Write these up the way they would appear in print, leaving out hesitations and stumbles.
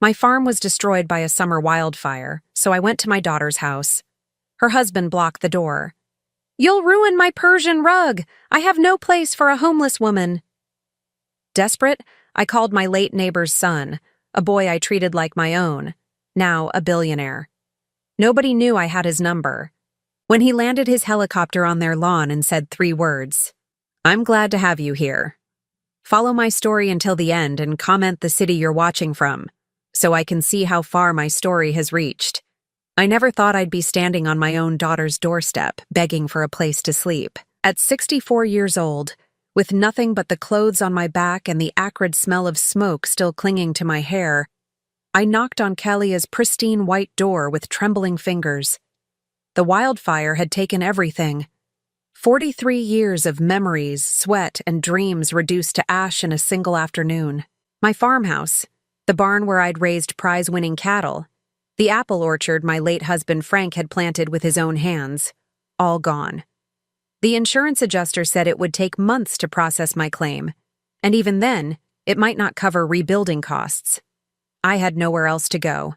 My farm was destroyed by a summer wildfire, so I went to my daughter's house. Her husband blocked the door. "You'll ruin my Persian rug. I have no place for a homeless woman." Desperate, I called my late neighbor's son, a boy I treated like my own, now a billionaire. Nobody knew I had his number. When he landed his helicopter on their lawn and said 3 words, "I'm glad to have you here. Follow my story until the end and comment the city you're watching from, so I can see how far my story has reached." I never thought I'd be standing on my own daughter's doorstep, begging for a place to sleep. At 64 years old, with nothing but the clothes on my back and the acrid smell of smoke still clinging to my hair, I knocked on Kalia's pristine white door with trembling fingers. The wildfire had taken everything. 43 years of memories, sweat, and dreams reduced to ash in a single afternoon. My farmhouse, the barn where I'd raised prize-winning cattle, the apple orchard my late husband Frank had planted with his own hands, all gone. The insurance adjuster said it would take months to process my claim, and even then, it might not cover rebuilding costs. I had nowhere else to go.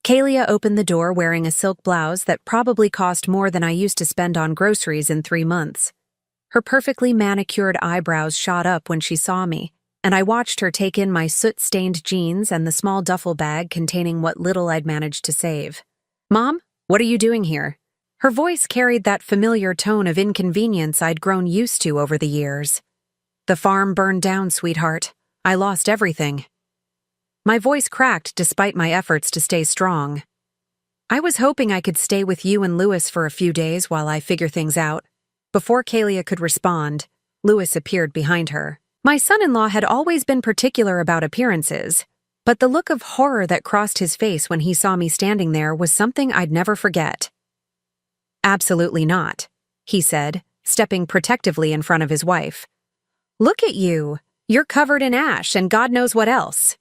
Kalia opened the door wearing a silk blouse that probably cost more than I used to spend on groceries in 3 months. Her perfectly manicured eyebrows shot up when she saw me, and I watched her take in my soot-stained jeans and the small duffel bag containing what little I'd managed to save. "Mom, what are you doing here?" Her voice carried that familiar tone of inconvenience I'd grown used to over the years. "The farm burned down, sweetheart. I lost everything." My voice cracked despite my efforts to stay strong. "I was hoping I could stay with you and Louis for a few days while I figure things out." Before Kalia could respond, Louis appeared behind her. My son-in-law had always been particular about appearances, but the look of horror that crossed his face when he saw me standing there was something I'd never forget. "Absolutely not," he said, stepping protectively in front of his wife. "Look at you. You're covered in ash and God knows what else.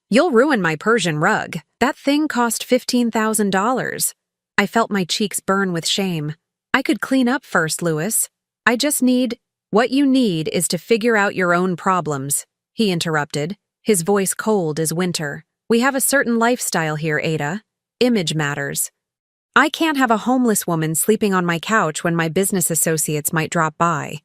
You'll ruin my Persian rug. That thing cost $15,000. I felt my cheeks burn with shame. "I could clean up first, Louis. I just need—" "What you need is to figure out your own problems," he interrupted, his voice cold as winter. "We have a certain lifestyle here, Ada. Image matters. I can't have a homeless woman sleeping on my couch when my business associates might drop by."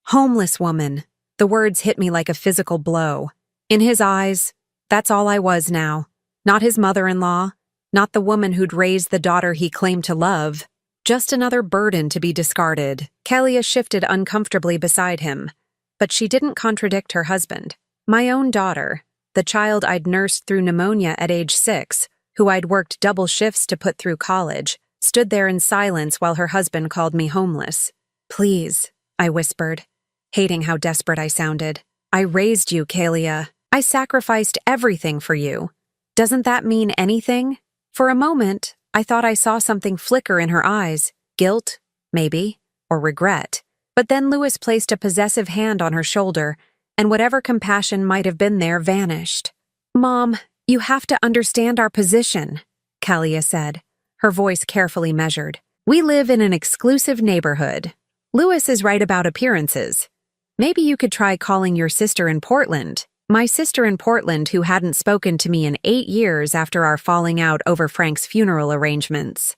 Homeless woman. The words hit me like a physical blow. In his eyes, that's all I was now. Not his mother-in-law, not the woman who'd raised the daughter he claimed to love. Just another burden to be discarded. Kalia shifted uncomfortably beside him, but she didn't contradict her husband. My own daughter, the child I'd nursed through pneumonia at age 6, who I'd worked double shifts to put through college, stood there in silence while her husband called me homeless. "Please," I whispered, hating how desperate I sounded. "I raised you, Kalia. I sacrificed everything for you. Doesn't that mean anything?" For a moment, I thought I saw something flicker in her eyes. Guilt, maybe, or regret. But then Louis placed a possessive hand on her shoulder, and whatever compassion might have been there vanished. "Mom, you have to understand our position," Kalia said, her voice carefully measured. "We live in an exclusive neighborhood. Louis is right about appearances. Maybe you could try calling your sister in Portland." My sister in Portland, who hadn't spoken to me in 8 years after our falling out over Frank's funeral arrangements.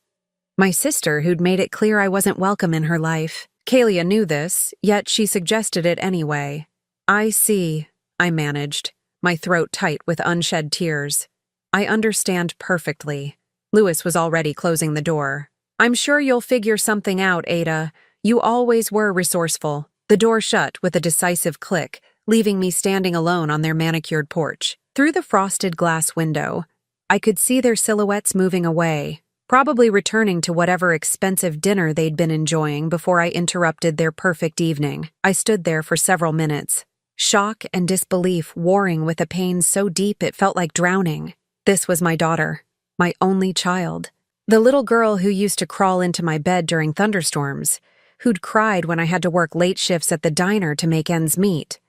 My sister who'd made it clear I wasn't welcome in her life. Kalia knew this, yet she suggested it anyway. "I see," I managed, my throat tight with unshed tears. "I understand perfectly." Louis was already closing the door. "I'm sure you'll figure something out, Ada. You always were resourceful." The door shut with a decisive click, leaving me standing alone on their manicured porch. Through the frosted glass window, I could see their silhouettes moving away, probably returning to whatever expensive dinner they'd been enjoying before I interrupted their perfect evening. I stood there for several minutes, shock and disbelief warring with a pain so deep it felt like drowning. This was my daughter, my only child. The little girl who used to crawl into my bed during thunderstorms, who'd cried when I had to work late shifts at the diner to make ends meet.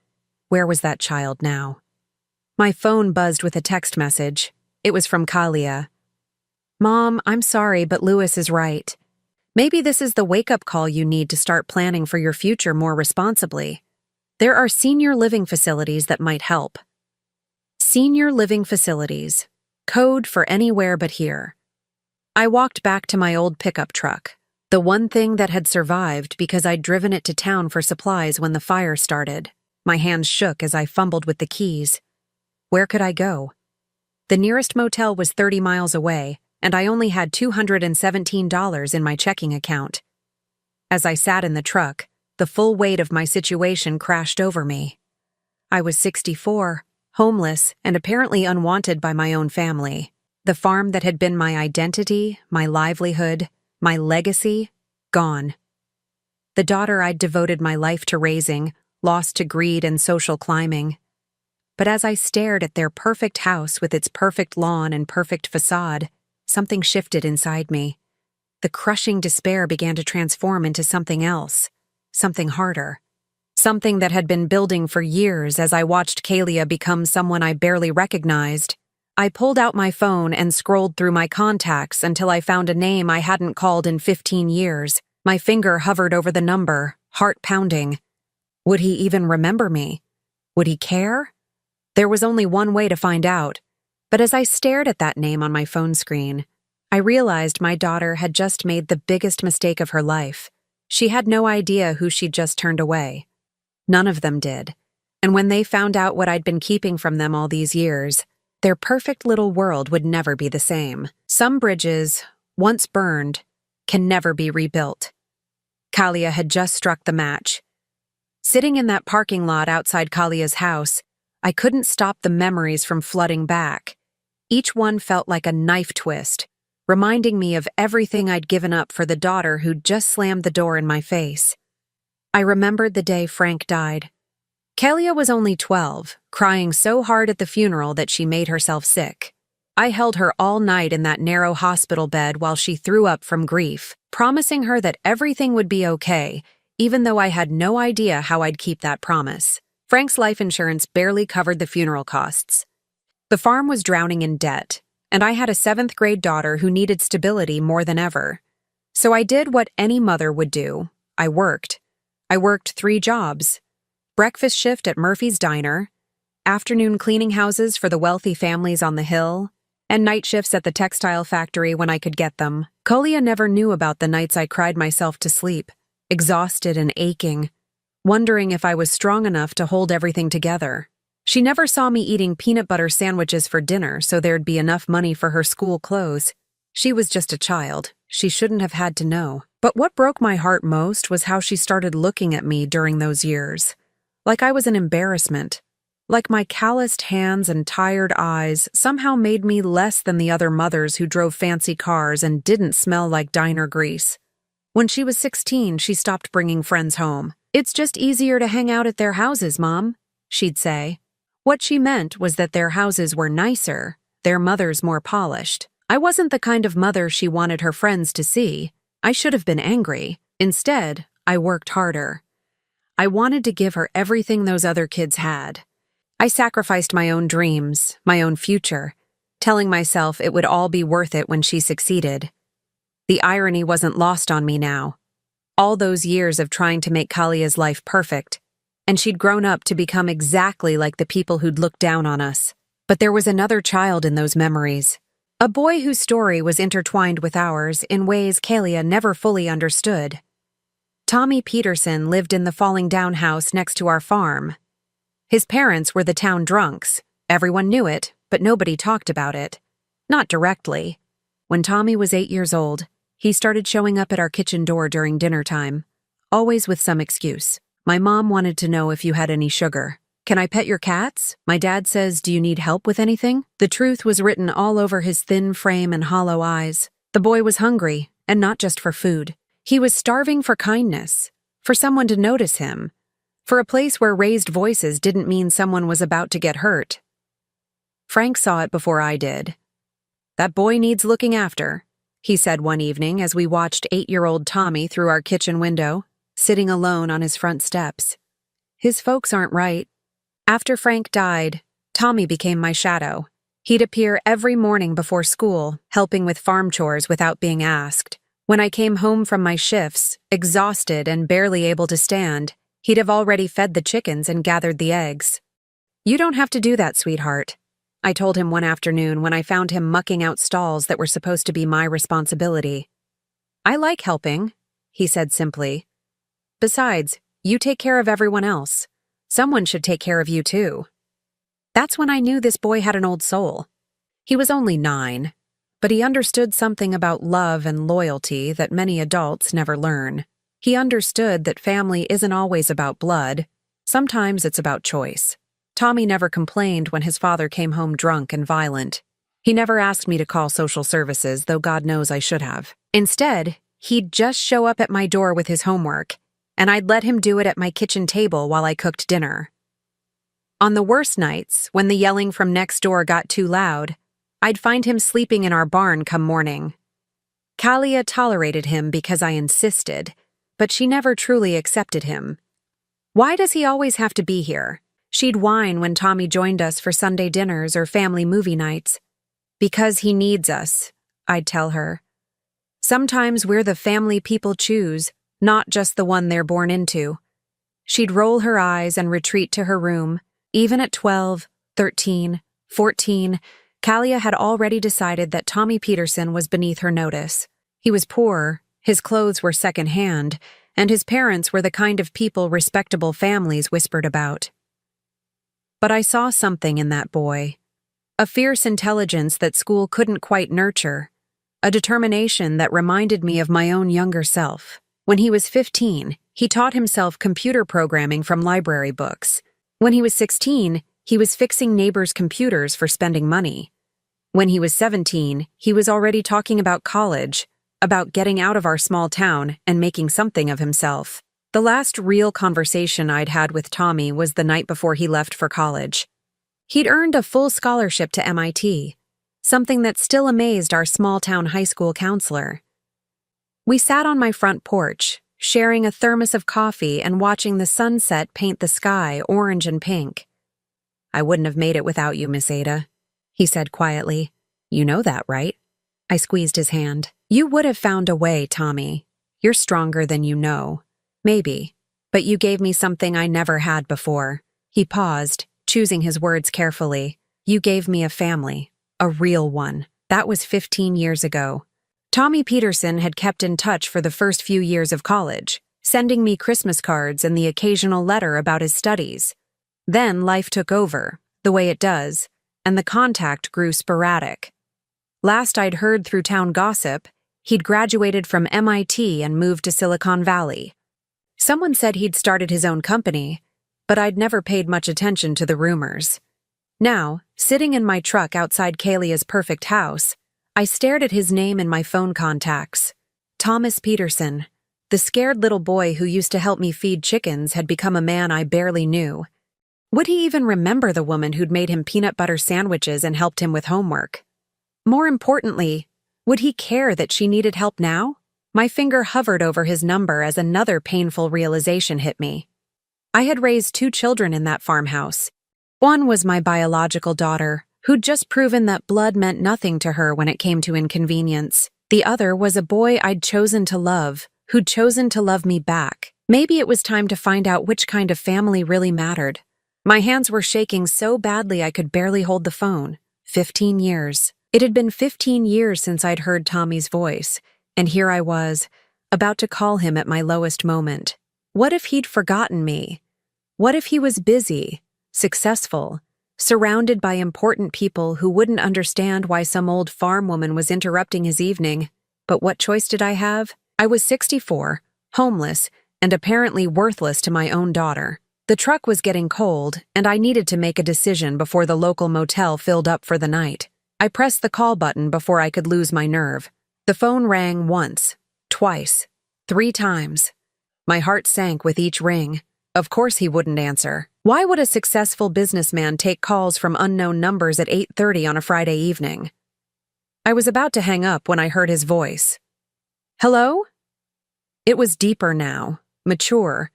Where was that child now? My phone buzzed with a text message. It was from Kalia. "Mom, I'm sorry, but Louis is right. Maybe this is the wake-up call you need to start planning for your future more responsibly. There are senior living facilities that might help." Senior living facilities. Code for anywhere but here. I walked back to my old pickup truck, the one thing that had survived because I'd driven it to town for supplies when the fire started. My hands shook as I fumbled with the keys. Where could I go? The nearest motel was 30 miles away, and I only had $217 in my checking account. As I sat in the truck, the full weight of my situation crashed over me. I was 64, homeless, and apparently unwanted by my own family. The farm that had been my identity, my livelihood, my legacy, gone. The daughter I'd devoted my life to raising, lost to greed and social climbing. But as I stared at their perfect house with its perfect lawn and perfect facade, something shifted inside me. The crushing despair began to transform into something else, something harder. Something that had been building for years as I watched Kalia become someone I barely recognized. I pulled out my phone and scrolled through my contacts until I found a name I hadn't called in 15 years. My finger hovered over the number, heart pounding. Would he even remember me? Would he care? There was only one way to find out. But as I stared at that name on my phone screen, I realized my daughter had just made the biggest mistake of her life. She had no idea who she'd just turned away. None of them did. And when they found out what I'd been keeping from them all these years, their perfect little world would never be the same. Some bridges, once burned, can never be rebuilt. Kalia had just struck the match. Sitting in that parking lot outside Kalia's house, I couldn't stop the memories from flooding back. Each one felt like a knife twist, reminding me of everything I'd given up for the daughter who'd just slammed the door in my face. I remembered the day Frank died. Kalia was only 12, crying so hard at the funeral that she made herself sick. I held her all night in that narrow hospital bed while she threw up from grief, promising her that everything would be okay, even though I had no idea how I'd keep that promise. Frank's life insurance barely covered the funeral costs. The farm was drowning in debt, and I had a 7th-grade daughter who needed stability more than ever. So I did what any mother would do. I worked. I worked 3 jobs. Breakfast shift at Murphy's Diner, afternoon cleaning houses for the wealthy families on the hill, and night shifts at the textile factory when I could get them. Kalia never knew about the nights I cried myself to sleep, exhausted and aching, wondering if I was strong enough to hold everything together. She never saw me eating peanut butter sandwiches for dinner so there'd be enough money for her school clothes. She was just a child. She shouldn't have had to know. But what broke my heart most was how she started looking at me during those years. Like I was an embarrassment. Like my calloused hands and tired eyes somehow made me less than the other mothers who drove fancy cars and didn't smell like diner grease. When she was 16, she stopped bringing friends home. "It's just easier to hang out at their houses, Mom," she'd say. What she meant was that their houses were nicer, their mothers more polished. I wasn't the kind of mother she wanted her friends to see. I should have been angry. Instead, I worked harder. I wanted to give her everything those other kids had. I sacrificed my own dreams, my own future, telling myself it would all be worth it when she succeeded. The irony wasn't lost on me now. All those years of trying to make Kalia's life perfect, and she'd grown up to become exactly like the people who'd looked down on us. But there was another child in those memories. A boy whose story was intertwined with ours in ways Kalia never fully understood. Tommy Peterson lived in the falling down house next to our farm. His parents were the town drunks. Everyone knew it, but nobody talked about it. Not directly. When Tommy was 8 years old, he started showing up at our kitchen door during dinner time, always with some excuse. My mom wanted to know if you had any sugar. Can I pet your cats? My dad says, do you need help with anything? The truth was written all over his thin frame and hollow eyes. The boy was hungry, and not just for food. He was starving for kindness, for someone to notice him, for a place where raised voices didn't mean someone was about to get hurt. Frank saw it before I did. That boy needs looking after, he said one evening as we watched 8-year-old Tommy through our kitchen window, sitting alone on his front steps. His folks aren't right. After Frank died, Tommy became my shadow. He'd appear every morning before school, helping with farm chores without being asked. When I came home from my shifts, exhausted and barely able to stand, he'd have already fed the chickens and gathered the eggs. You don't have to do that, sweetheart. I told him one afternoon when I found him mucking out stalls that were supposed to be my responsibility. I like helping, he said simply. Besides, you take care of everyone else. Someone should take care of you too. That's when I knew this boy had an old soul. He was only 9, but he understood something about love and loyalty that many adults never learn. He understood that family isn't always about blood. Sometimes it's about choice. Tommy never complained when his father came home drunk and violent. He never asked me to call social services, though God knows I should have. Instead, he'd just show up at my door with his homework, and I'd let him do it at my kitchen table while I cooked dinner. On the worst nights, when the yelling from next door got too loud, I'd find him sleeping in our barn come morning. Kalia tolerated him because I insisted, but she never truly accepted him. Why does he always have to be here? She'd whine when Tommy joined us for Sunday dinners or family movie nights. Because he needs us, I'd tell her. Sometimes we're the family people choose, not just the one they're born into. She'd roll her eyes and retreat to her room. Even at 12, 13, 14, Kalia had already decided that Tommy Peterson was beneath her notice. He was poor, his clothes were second-hand, and his parents were the kind of people respectable families whispered about. But I saw something in that boy. A fierce intelligence that school couldn't quite nurture. A determination that reminded me of my own younger self. When he was 15, he taught himself computer programming from library books. When he was 16, he was fixing neighbors' computers for spending money. When he was 17, he was already talking about college, about getting out of our small town and making something of himself. The last real conversation I'd had with Tommy was the night before he left for college. He'd earned a full scholarship to MIT, something that still amazed our small-town high school counselor. We sat on my front porch, sharing a thermos of coffee and watching the sunset paint the sky orange and pink. "I wouldn't have made it without you, Miss Ada," he said quietly. "You know that, right?" I squeezed his hand. "You would have found a way, Tommy. You're stronger than you know. Maybe. But you gave me something I never had before." He paused, choosing his words carefully. "You gave me a family. A real one. That was 15 years ago." Tommy Peterson had kept in touch for the first few years of college, sending me Christmas cards and the occasional letter about his studies. Then life took over, the way it does, and the contact grew sporadic. Last I'd heard through town gossip, he'd graduated from MIT and moved to Silicon Valley. Someone said he'd started his own company, but I'd never paid much attention to the rumors. Now, sitting in my truck outside Kalia's perfect house, I stared at his name in my phone contacts. Thomas Peterson. The scared little boy who used to help me feed chickens had become a man I barely knew. Would he even remember the woman who'd made him peanut butter sandwiches and helped him with homework? More importantly, would he care that she needed help now? My finger hovered over his number as another painful realization hit me. I had raised 2 children in that farmhouse. One was my biological daughter, who'd just proven that blood meant nothing to her when it came to inconvenience. The other was a boy I'd chosen to love, who'd chosen to love me back. Maybe it was time to find out which kind of family really mattered. My hands were shaking so badly I could barely hold the phone. 15 years. It had been 15 years since I'd heard Tommy's voice, and here I was, about to call him at my lowest moment. What if he'd forgotten me? What if he was busy, successful, surrounded by important people who wouldn't understand why some old farm woman was interrupting his evening? But what choice did I have? I was 64, homeless, and apparently worthless to my own daughter. The truck was getting cold, and I needed to make a decision before the local motel filled up for the night. I pressed the call button before I could lose my nerve. The phone rang once, twice, 3 times. My heart sank with each ring. Of course he wouldn't answer. Why would a successful businessman take calls from unknown numbers at 8:30 on a Friday evening? I was about to hang up when I heard his voice. "Hello?" It was deeper now, mature,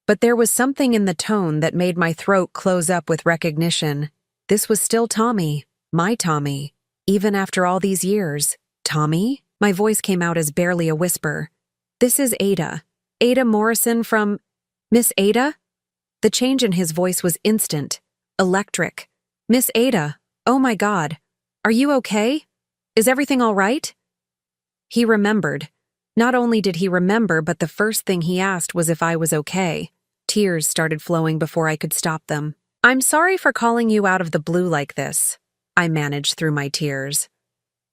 but there was something in the tone that made my throat close up with recognition. This was still Tommy, my Tommy, even after all these years. "Tommy?" My voice came out as barely a whisper. "This is Ada. Ada Morrison from... Miss Ada?" The change in his voice was instant, electric. "Miss Ada, "Oh my God. Are you okay? Is everything all right?" He remembered. Not only did he remember, but the first thing he asked was if I was okay. Tears started flowing before I could stop them. "I'm sorry for calling you out of the blue like this," I managed through my tears.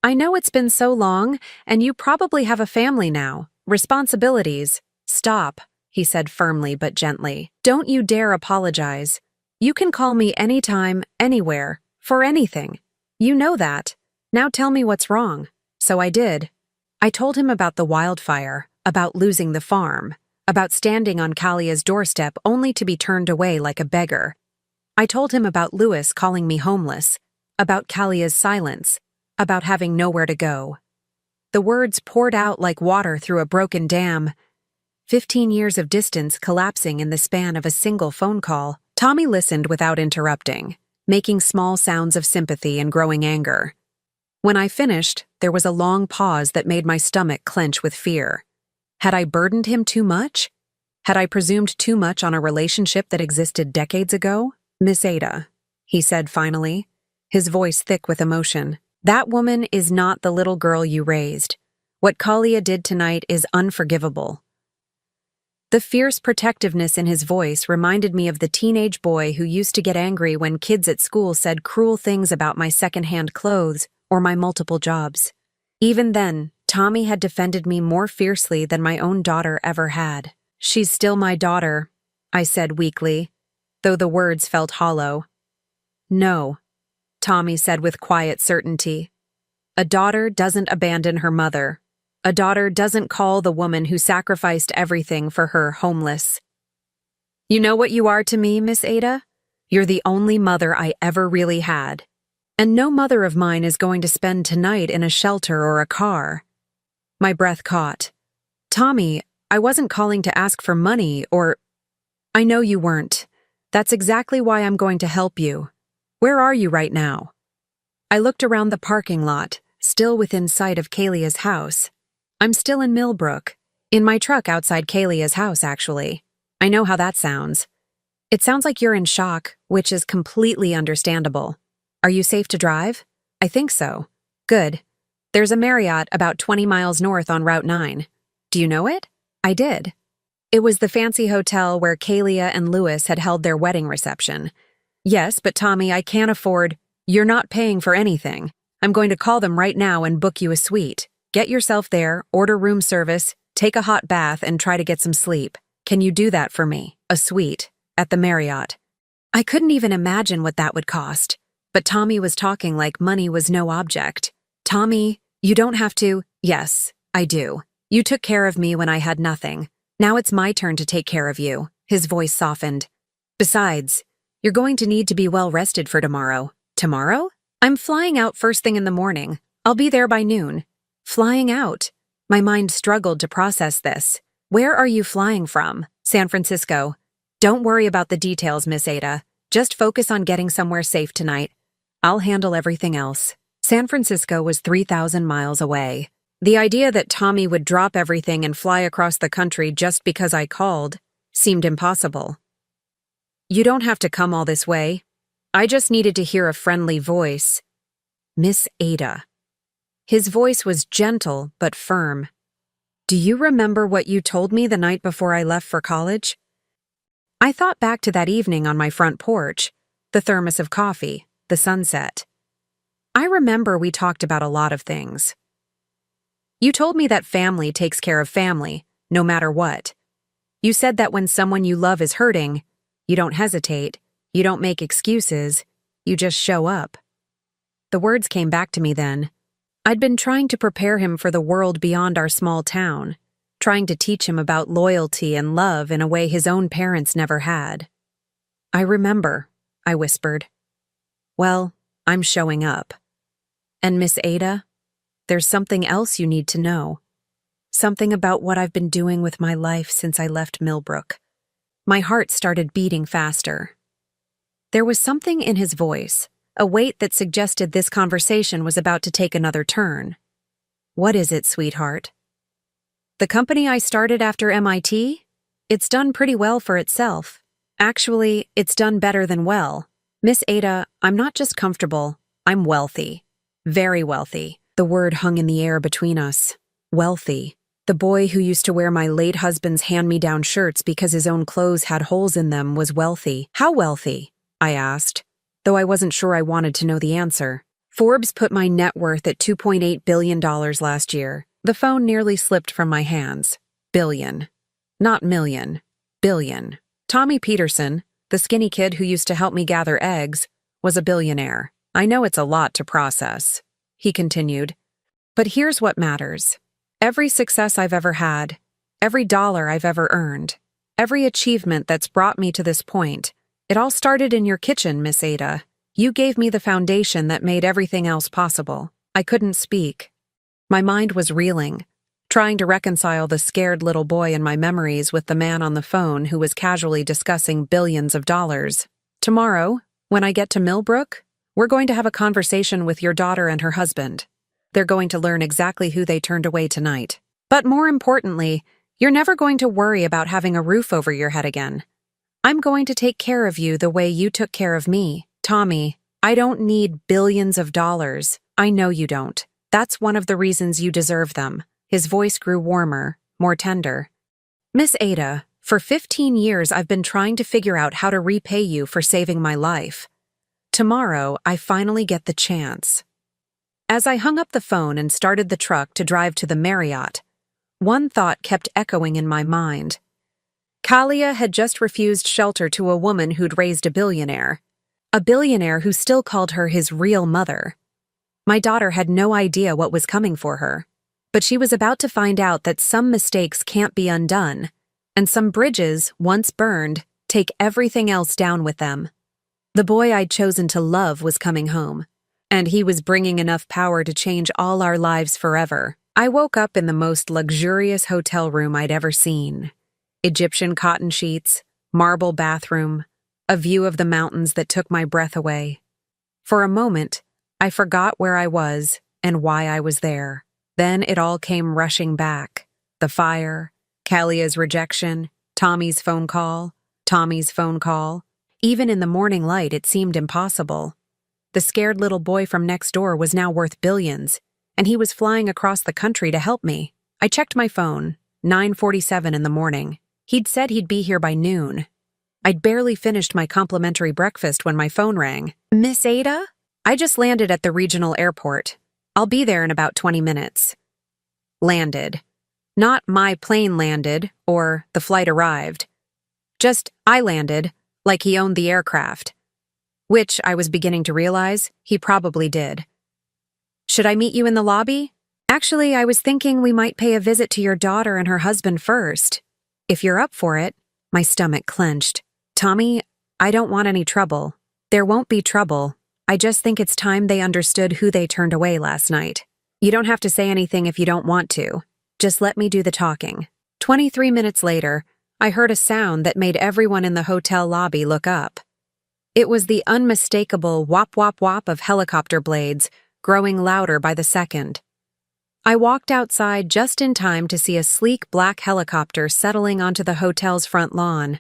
"I know it's been so long, and you probably have a family now, responsibilities." "Stop," he said firmly but gently. "Don't you dare apologize. You can call me anytime, anywhere, for anything. You know that. Now tell me what's wrong." So I did. I told him about the wildfire, about losing the farm, about standing on Kalia's doorstep only to be turned away like a beggar. I told him about Louis calling me homeless, about Kalia's silence, about having nowhere to go. The words poured out like water through a broken dam. 15 years of distance collapsing in the span of a single phone call. Tommy listened without interrupting, making small sounds of sympathy and growing anger. When I finished, there was a long pause that made my stomach clench with fear. Had I burdened him too much? Had I presumed too much on a relationship that existed decades ago? "Miss Ada," he said finally, his voice thick with emotion, "that woman is not the little girl you raised. What Kalia did tonight is unforgivable." The fierce protectiveness in his voice reminded me of the teenage boy who used to get angry when kids at school said cruel things about my secondhand clothes or my multiple jobs. Even then, Tommy had defended me more fiercely than my own daughter ever had. "She's still my daughter," I said weakly, though the words felt hollow. "No," Tommy said with quiet certainty. "A daughter doesn't abandon her mother. A daughter doesn't call the woman who sacrificed everything for her homeless. You know what you are to me, Miss Ada? You're the only mother I ever really had. And no mother of mine is going to spend tonight in a shelter or a car." My breath caught. "Tommy, I wasn't calling to ask for money or—" "I know you weren't. That's exactly why I'm going to help you. Where are you right now?" I looked around the parking lot, still within sight of Kalia's house. "I'm still in Millbrook. In my truck outside Kalia's house, actually. I know how that sounds. It sounds like you're in shock, which is completely understandable. Are you safe to drive?" "I think so." "Good. There's a Marriott about 20 miles north on Route 9. Do you know it?" I did. It was the fancy hotel where Kalia and Louis had held their wedding reception. "Yes, but Tommy, I can't afford—" "You're not paying for anything. I'm going to call them right now and book you a suite. Get yourself there, order room service, take a hot bath, and try to get some sleep. Can you do that for me? A suite at the Marriott." I couldn't even imagine what that would cost. But Tommy was talking like money was no object. "Tommy, you don't have to—" "Yes, I do. You took care of me when I had nothing. Now it's my turn to take care of you." His voice softened. "Besides, you're going to need to be well rested for tomorrow." "Tomorrow? I'm flying out first thing in the morning. I'll be there by noon." "Flying out?" My mind struggled to process this. "Where are you flying from?" "San Francisco." "Don't worry about the details, Miss Ada. Just focus on getting somewhere safe tonight. I'll handle everything else." San Francisco was 3,000 miles away. The idea that Tommy would drop everything and fly across the country just because I called seemed impossible. "You don't have to come all this way. I just needed to hear a friendly voice." "Miss Ada." His voice was gentle but firm. "Do you remember what you told me the night before I left for college?" I thought back to that evening on my front porch, the thermos of coffee, the sunset. I remember we talked about a lot of things. "You told me that family takes care of family, no matter what. You said that when someone you love is hurting, you don't hesitate, you don't make excuses, you just show up." The words came back to me then. I'd been trying to prepare him for the world beyond our small town, trying to teach him about loyalty and love in a way his own parents never had. "I remember," I whispered. "Well, I'm showing up. And Miss Ada, there's something else you need to know. Something about what I've been doing with my life since I left Millbrook." My heart started beating faster. There was something in his voice, a weight that suggested this conversation was about to take another turn. "What is it, sweetheart?" "The company I started after MIT? It's done pretty well for itself. Actually, it's done better than well. Miss Ada, I'm not just comfortable, I'm wealthy. Very wealthy. The word hung in the air between us. Wealthy. The boy who used to wear my late husband's hand-me-down shirts because his own clothes had holes in them was wealthy. How wealthy? I asked, though I wasn't sure I wanted to know the answer. Forbes put my net worth at $2.8 billion last year. The phone nearly slipped from my hands. Billion. Not million. Billion. Tommy Peterson, the skinny kid who used to help me gather eggs, was a billionaire. I know it's a lot to process, he continued. But here's what matters. Every success I've ever had, every dollar I've ever earned, every achievement that's brought me to this point, it all started in your kitchen, Miss Ada. You gave me the foundation that made everything else possible. I couldn't speak. My mind was reeling, trying to reconcile the scared little boy in my memories with the man on the phone who was casually discussing billions of dollars. Tomorrow, when I get to Millbrook, we're going to have a conversation with your daughter and her husband. They're going to learn exactly who they turned away tonight. But more importantly, you're never going to worry about having a roof over your head again. I'm going to take care of you the way you took care of me. Tommy, I don't need billions of dollars. I know you don't. That's one of the reasons you deserve them. His voice grew warmer, more tender. Miss Ada, for 15 years I've been trying to figure out how to repay you for saving my life. Tomorrow, I finally get the chance. As I hung up the phone and started the truck to drive to the Marriott, one thought kept echoing in my mind. Kalia had just refused shelter to a woman who'd raised a billionaire who still called her his real mother. My daughter had no idea what was coming for her, but she was about to find out that some mistakes can't be undone, and some bridges, once burned, take everything else down with them. The boy I'd chosen to love was coming home, and he was bringing enough power to change all our lives forever. I woke up in the most luxurious hotel room I'd ever seen. Egyptian cotton sheets, marble bathroom, a view of the mountains that took my breath away. For a moment, I forgot where I was and why I was there. Then it all came rushing back. The fire, Kalia's rejection, Tommy's phone call. Even in the morning light, it seemed impossible. The scared little boy from next door was now worth billions, and he was flying across the country to help me. I checked my phone, 9:47 in the morning. He'd said he'd be here by noon. I'd barely finished my complimentary breakfast when my phone rang. Miss Ada? I just landed at the regional airport. I'll be there in about 20 minutes. Landed. Not my plane landed, or the flight arrived. Just I landed, like he owned the aircraft. Which, I was beginning to realize, he probably did. Should I meet you in the lobby? Actually, I was thinking we might pay a visit to your daughter and her husband first. If you're up for it. My stomach clenched. Tommy, I don't want any trouble. There won't be trouble. I just think it's time they understood who they turned away last night. You don't have to say anything if you don't want to. Just let me do the talking. 23 minutes later, I heard a sound that made everyone in the hotel lobby look up. It was the unmistakable whop whop whop of helicopter blades, growing louder by the second. I walked outside just in time to see a sleek black helicopter settling onto the hotel's front lawn.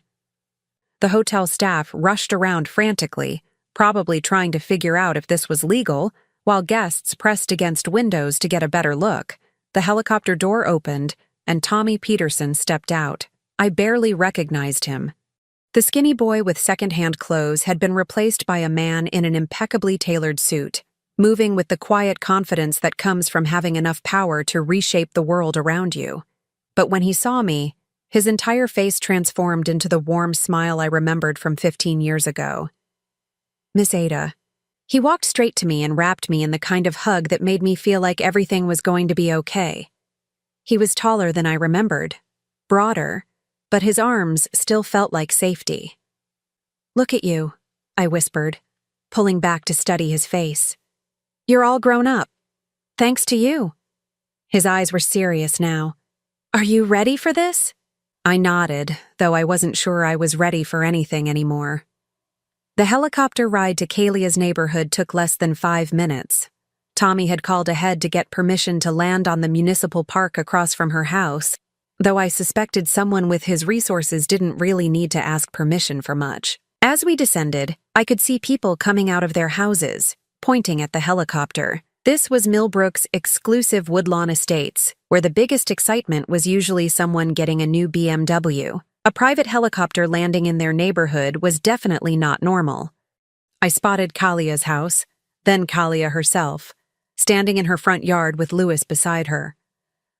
The hotel staff rushed around frantically, probably trying to figure out if this was legal, while guests pressed against windows to get a better look. The helicopter door opened, and Tommy Peterson stepped out. I barely recognized him. The skinny boy with second-hand clothes had been replaced by a man in an impeccably tailored suit, moving with the quiet confidence that comes from having enough power to reshape the world around you. But when he saw me, his entire face transformed into the warm smile I remembered from 15 years ago. Miss Ada. He walked straight to me and wrapped me in the kind of hug that made me feel like everything was going to be okay. He was taller than I remembered, broader, but his arms still felt like safety. Look at you, I whispered, pulling back to study his face. You're all grown up. Thanks to you. His eyes were serious now. Are you ready for this? I nodded, though I wasn't sure I was ready for anything anymore. The helicopter ride to Kalia's neighborhood took less than 5 minutes. Tommy had called ahead to get permission to land on the municipal park across from her house, though I suspected someone with his resources didn't really need to ask permission for much. As we descended, I could see people coming out of their houses, pointing at the helicopter. This was Millbrook's exclusive Woodlawn Estates, where the biggest excitement was usually someone getting a new BMW. A private helicopter landing in their neighborhood was definitely not normal. I spotted Kalia's house, then Kalia herself, standing in her front yard with Louis beside her.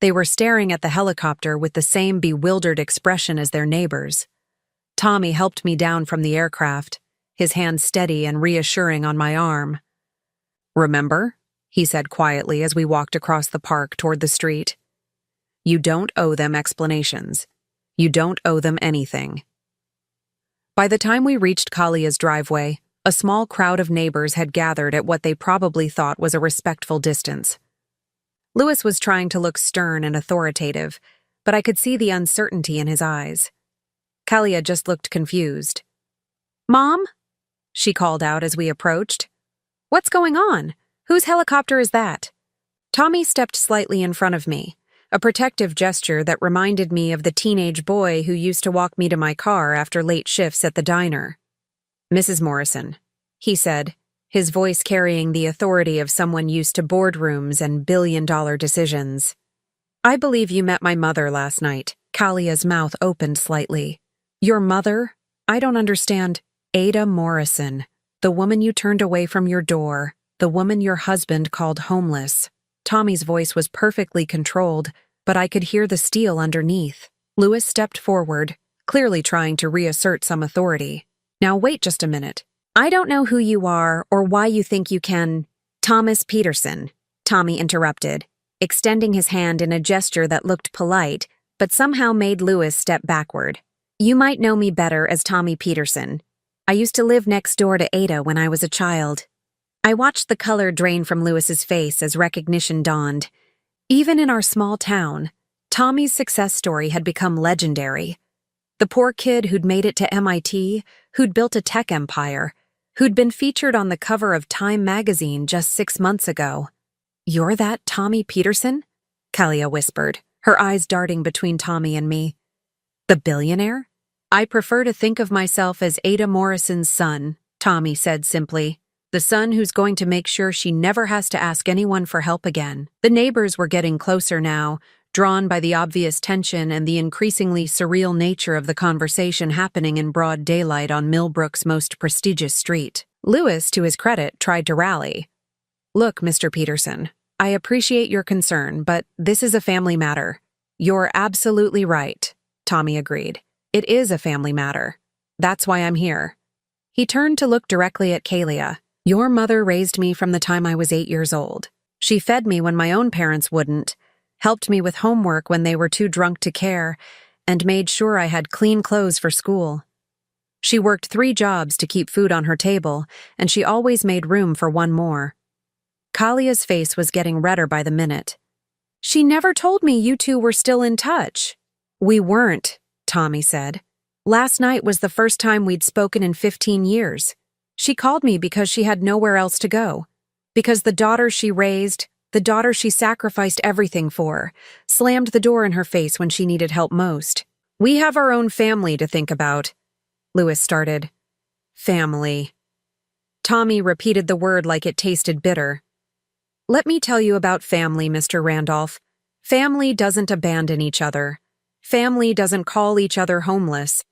They were staring at the helicopter with the same bewildered expression as their neighbors. Tommy helped me down from the aircraft, his hand steady and reassuring on my arm. "Remember?" he said quietly as we walked across the park toward the street. "You don't owe them explanations. You don't owe them anything." By the time we reached Kalia's driveway, a small crowd of neighbors had gathered at what they probably thought was a respectful distance. Louis was trying to look stern and authoritative, but I could see the uncertainty in his eyes. Kalia just looked confused. "Mom?" she called out as we approached. "What's going on? Whose helicopter is that?" Tommy stepped slightly in front of me, a protective gesture that reminded me of the teenage boy who used to walk me to my car after late shifts at the diner. "Mrs. Morrison," he said, his voice carrying the authority of someone used to boardrooms and billion-dollar decisions. "I believe you met my mother last night." Kalia's mouth opened slightly. "Your mother? I don't understand." "Ada Morrison, the woman you turned away from your door, the woman your husband called homeless." Tommy's voice was perfectly controlled, but I could hear the steel underneath. Louis stepped forward, clearly trying to reassert some authority. "Now wait just a minute. I don't know who you are or why you think you can—" "Thomas Peterson," Tommy interrupted, extending his hand in a gesture that looked polite, but somehow made Louis step backward. "You might know me better as Tommy Peterson. I used to live next door to Ada when I was a child." I watched the color drain from Louis's face as recognition dawned. Even in our small town, Tommy's success story had become legendary. The poor kid who'd made it to MIT, who'd built a tech empire, who'd been featured on the cover of Time magazine just 6 months ago. "You're that Tommy Peterson?" Kalia whispered, her eyes darting between Tommy and me. "The billionaire?" "I prefer to think of myself as Ada Morrison's son," Tommy said simply. "The son who's going to make sure she never has to ask anyone for help again." The neighbors were getting closer now, drawn by the obvious tension and the increasingly surreal nature of the conversation happening in broad daylight on Millbrook's most prestigious street. Louis, to his credit, tried to rally. "Look, Mr. Peterson, I appreciate your concern, but this is a family matter." "You're absolutely right," Tommy agreed. "It is a family matter. That's why I'm here." He turned to look directly at Kalia. "Your mother raised me from the time I was 8 years old. She fed me when my own parents wouldn't, helped me with homework when they were too drunk to care, and made sure I had clean clothes for school. She worked 3 jobs to keep food on her table, and she always made room for one more." Kalia's face was getting redder by the minute. "She never told me you two were still in touch." "We weren't," Tommy said. "Last night was the first time we'd spoken in 15 years. She called me because she had nowhere else to go. Because the daughter she raised, the daughter she sacrificed everything for, slammed the door in her face when she needed help most. We have our own family to think about." Louis started. "Family." Tommy repeated the word like it tasted bitter. "Let me tell you about family, Mr. Randolph. Family doesn't abandon each other. Family doesn't call each other homeless.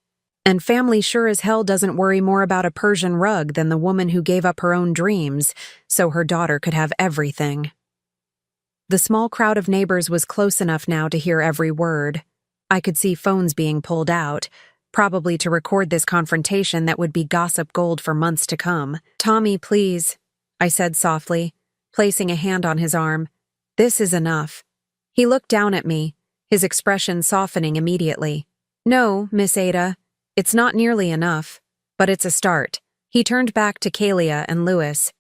And family sure as hell doesn't worry more about a Persian rug than the woman who gave up her own dreams so her daughter could have everything." The small crowd of neighbors was close enough now to hear every word. I could see phones being pulled out, probably to record this confrontation that would be gossip gold for months to come. "Tommy, please," I said softly, placing a hand on his arm. "This is enough." He looked down at me, his expression softening immediately. "No, Miss Ada. It's not nearly enough, but it's a start." He turned back to Kalia and Louis.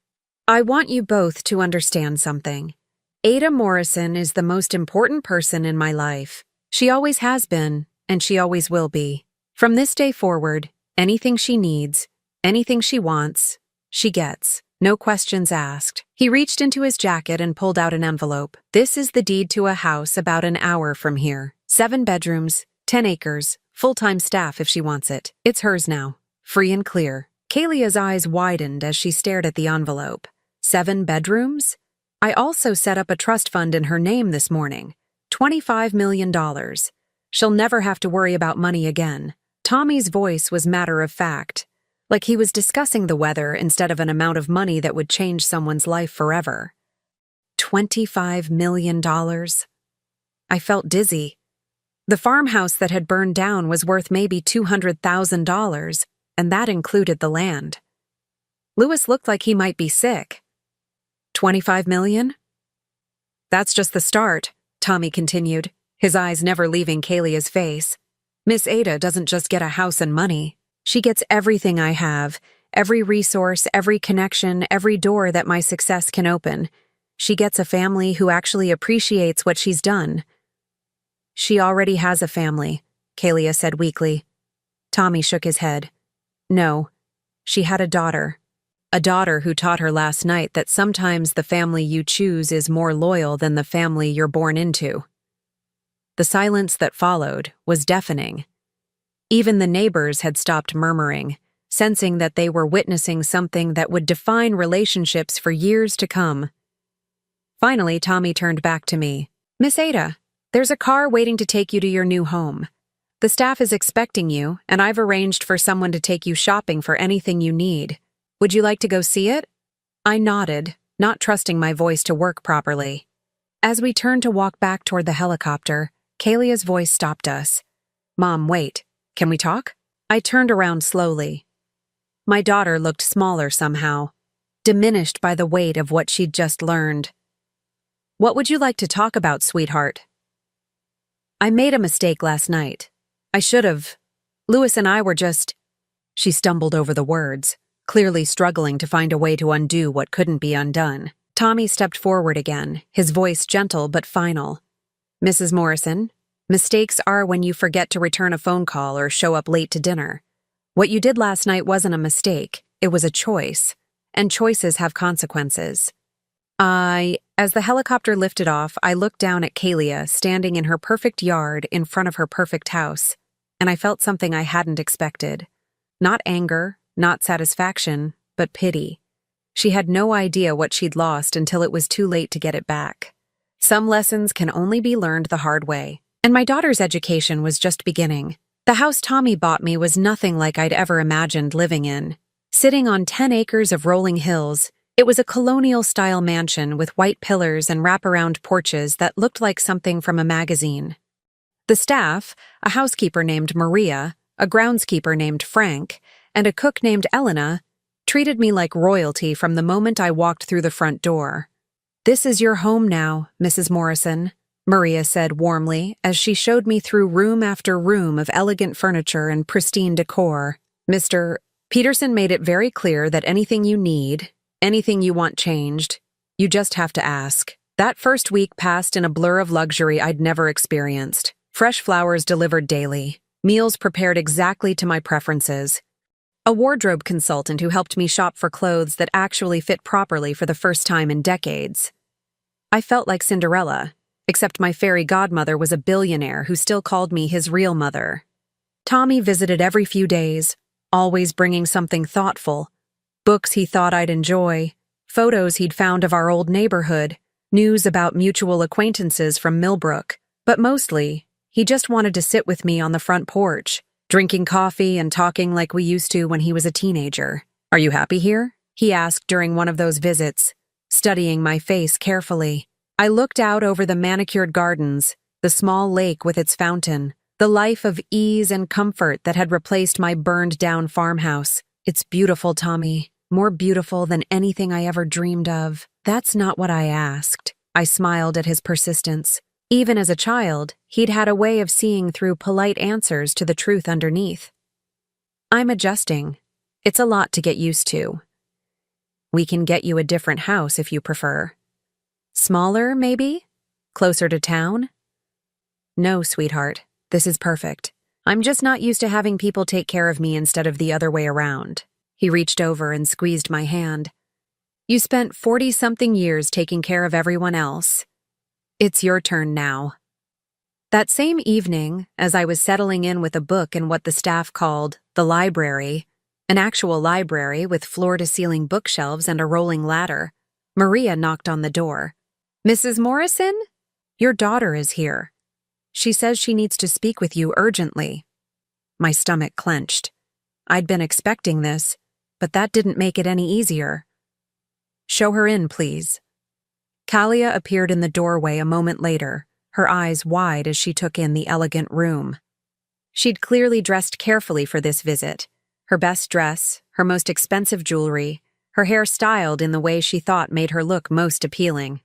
"I want you both to understand something. Ada Morrison is the most important person in my life. She always has been, and she always will be. From this day forward, anything she needs, anything she wants, she gets. No questions asked." He reached into his jacket and pulled out an envelope. "This is the deed to a house about an hour from here. 7 bedrooms, 10 acres, full-time staff if she wants it. It's hers now, free and clear." Kalia's eyes widened as she stared at the envelope. 7 bedrooms? I also set up a trust fund in her name this morning. $25 million. She'll never have to worry about money again. Tommy's voice was matter of fact, like he was discussing the weather instead of an amount of money that would change someone's life forever. $25 million. I felt dizzy. The farmhouse that had burned down was worth maybe $200,000, and that included the land. Louis looked like he might be sick. 25 million? That's just the start, Tommy continued, his eyes never leaving Kalia's face. Miss Ada doesn't just get a house and money. She gets everything I have, every resource, every connection, every door that my success can open. She gets a family who actually appreciates what she's done. She already has a family, Kalia said weakly. Tommy shook his head. No, she had a daughter. A daughter who taught her last night that sometimes the family you choose is more loyal than the family you're born into. The silence that followed was deafening. Even the neighbors had stopped murmuring, sensing that they were witnessing something that would define relationships for years to come. Finally, Tommy turned back to me. Miss Ada, there's a car waiting to take you to your new home. The staff is expecting you, and I've arranged for someone to take you shopping for anything you need. Would you like to go see it? I nodded, not trusting my voice to work properly. As we turned to walk back toward the helicopter, Kalia's voice stopped us. Mom, wait. Can we talk? I turned around slowly. My daughter looked smaller somehow, diminished by the weight of what she'd just learned. What would you like to talk about, sweetheart? I made a mistake last night. I should have. Louis and I were just... She stumbled over the words, clearly struggling to find a way to undo what couldn't be undone. Tommy stepped forward again, his voice gentle but final. Mrs. Morrison, mistakes are when you forget to return a phone call or show up late to dinner. What you did last night wasn't a mistake, it was a choice, and choices have consequences. As the helicopter lifted off, I looked down at Kalia standing in her perfect yard in front of her perfect house, and I felt something I hadn't expected. Not anger, not satisfaction, but pity. She had no idea what she'd lost until it was too late to get it back. Some lessons can only be learned the hard way, and my daughter's education was just beginning. The house Tommy bought me was nothing like I'd ever imagined living in. Sitting on 10 acres of rolling hills, it was a colonial-style mansion with white pillars and wraparound porches that looked like something from a magazine. The staff, a housekeeper named Maria, a groundskeeper named Frank, and a cook named Elena, treated me like royalty from the moment I walked through the front door. This is your home now, Mrs. Morrison, Maria said warmly as she showed me through room after room of elegant furniture and pristine decor. Mr. Peterson made it very clear that anything you need, anything you want changed, you just have to ask. That first week passed in a blur of luxury I'd never experienced. Fresh flowers delivered daily, meals prepared exactly to my preferences. A wardrobe consultant who helped me shop for clothes that actually fit properly for the first time in decades. I felt like Cinderella, except my fairy godmother was a billionaire who still called me his real mother. Tommy visited every few days, always bringing something thoughtful. Books he thought I'd enjoy, photos he'd found of our old neighborhood, news about mutual acquaintances from Millbrook. But mostly, he just wanted to sit with me on the front porch, drinking coffee and talking like we used to when he was a teenager. Are you happy here? He asked during one of those visits, studying my face carefully. I looked out over the manicured gardens, the small lake with its fountain, the life of ease and comfort that had replaced my burned-down farmhouse. It's beautiful, Tommy. More beautiful than anything I ever dreamed of. That's not what I asked. I smiled at his persistence. Even as a child, he'd had a way of seeing through polite answers to the truth underneath. I'm adjusting. It's a lot to get used to. We can get you a different house if you prefer. Smaller, maybe? Closer to town? No, sweetheart. This is perfect. I'm just not used to having people take care of me instead of the other way around. He reached over and squeezed my hand. You spent 40-something years taking care of everyone else. It's your turn now. That same evening, as I was settling in with a book in what the staff called the library, an actual library with floor-to-ceiling bookshelves and a rolling ladder, Maria knocked on the door. "Mrs. Morrison? Your daughter is here. She says she needs to speak with you urgently." My stomach clenched. I'd been expecting this, but that didn't make it any easier. "Show her in, please." Kalia appeared in the doorway a moment later, her eyes wide as she took in the elegant room. She'd clearly dressed carefully for this visit. Her best dress, her most expensive jewelry, her hair styled in the way she thought made her look most appealing.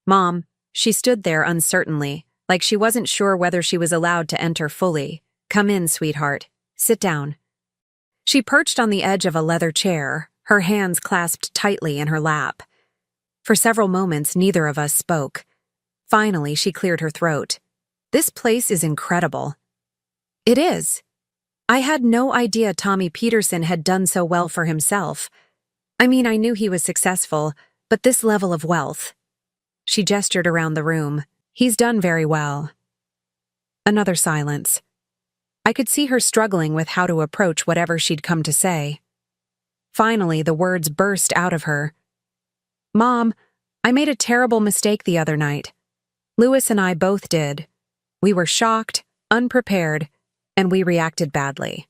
"Mom," she stood there uncertainly, like she wasn't sure whether she was allowed to enter fully. "Come in, sweetheart. Sit down." She perched on the edge of a leather chair, her hands clasped tightly in her lap. For several moments, neither of us spoke. Finally, she cleared her throat. "This place is incredible." "It is. I had no idea Tommy Peterson had done so well for himself. I mean, I knew he was successful, but this level of wealth." She gestured around the room. "He's done very well." Another silence. I could see her struggling with how to approach whatever she'd come to say. Finally, the words burst out of her. "Mom, I made a terrible mistake the other night. Louis and I both did. We were shocked, unprepared, and we reacted badly.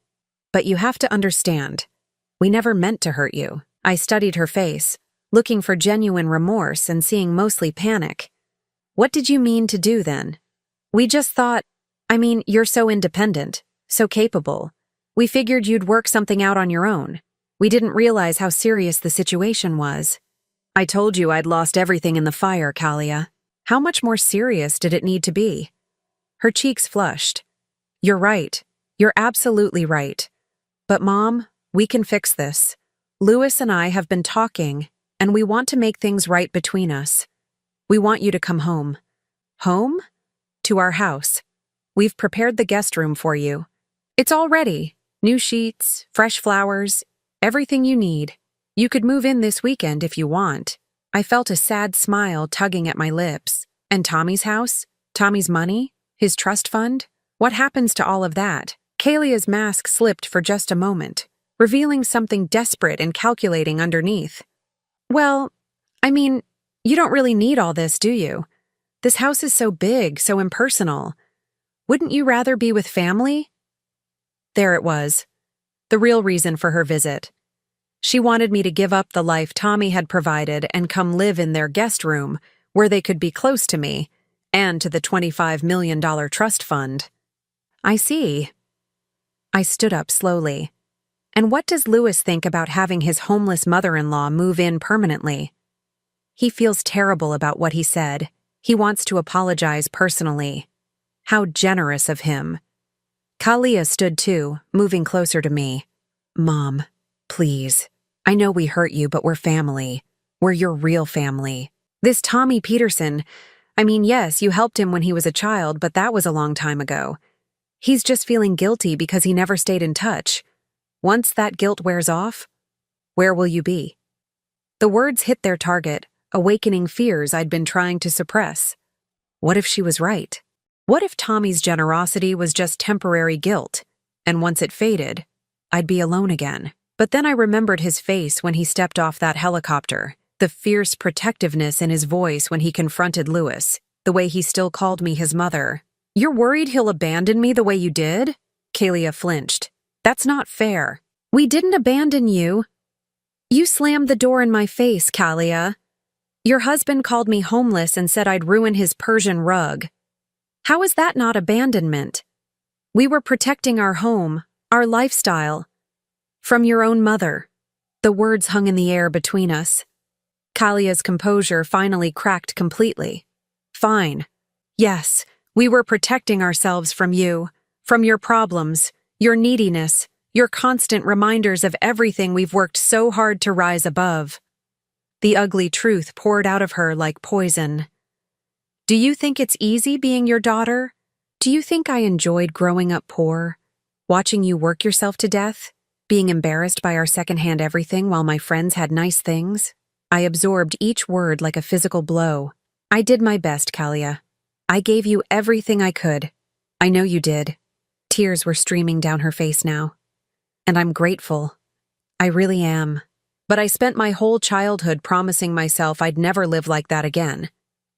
But you have to understand, we never meant to hurt you." I studied her face, looking for genuine remorse and seeing mostly panic. "What did you mean to do then?" "We just thought, you're so independent, so capable. We figured you'd work something out on your own. We didn't realize how serious the situation was." "I told you I'd lost everything in the fire, Kalia. How much more serious did it need to be?" Her cheeks flushed. "You're right. You're absolutely right. But Mom, we can fix this. Louis and I have been talking, and we want to make things right between us. We want you to come home." "Home?" "To our house. We've prepared the guest room for you. It's all ready. New sheets, fresh flowers, everything you need. You could move in this weekend if you want." I felt a sad smile tugging at my lips. "And Tommy's house? Tommy's money? His trust fund? What happens to all of that?" Kalia's mask slipped for just a moment, revealing something desperate and calculating underneath. "Well, you don't really need all this, do you? This house is so big, so impersonal. Wouldn't you rather be with family?" There it was, the real reason for her visit. She wanted me to give up the life Tommy had provided and come live in their guest room, where they could be close to me, and to the $25 million trust fund. "I see." I stood up slowly. "And what does Louis think about having his homeless mother-in-law move in permanently?" "He feels terrible about what he said. He wants to apologize personally." "How generous of him." Kalia stood too, moving closer to me. "Mom, please. I know we hurt you, but we're family. We're your real family. This Tommy Peterson, yes, you helped him when he was a child, but that was a long time ago. He's just feeling guilty because he never stayed in touch. Once that guilt wears off, where will you be?" The words hit their target, awakening fears I'd been trying to suppress. What if she was right? What if Tommy's generosity was just temporary guilt, and once it faded, I'd be alone again? But then I remembered his face when he stepped off that helicopter, the fierce protectiveness in his voice when he confronted Louis, the way he still called me his mother. "You're worried he'll abandon me the way you did?" Kalia flinched. "That's not fair." "We didn't abandon you. You slammed the door in my face, Kalia. Your husband called me homeless and said I'd ruin his Persian rug. How is that not abandonment? We were protecting our home, our lifestyle. From your own mother." The words hung in the air between us. Kalia's composure finally cracked completely. "Fine. Yes, we were protecting ourselves from you, from your problems, your neediness, your constant reminders of everything we've worked so hard to rise above." The ugly truth poured out of her like poison. "Do you think it's easy being your daughter? Do you think I enjoyed growing up poor, watching you work yourself to death, being embarrassed by our secondhand everything while my friends had nice things?" I absorbed each word like a physical blow. "I did my best, Kalia. I gave you everything I could. I know you did." Tears were streaming down her face now. "And I'm grateful. I really am." But I spent my whole childhood promising myself I'd never live like that again.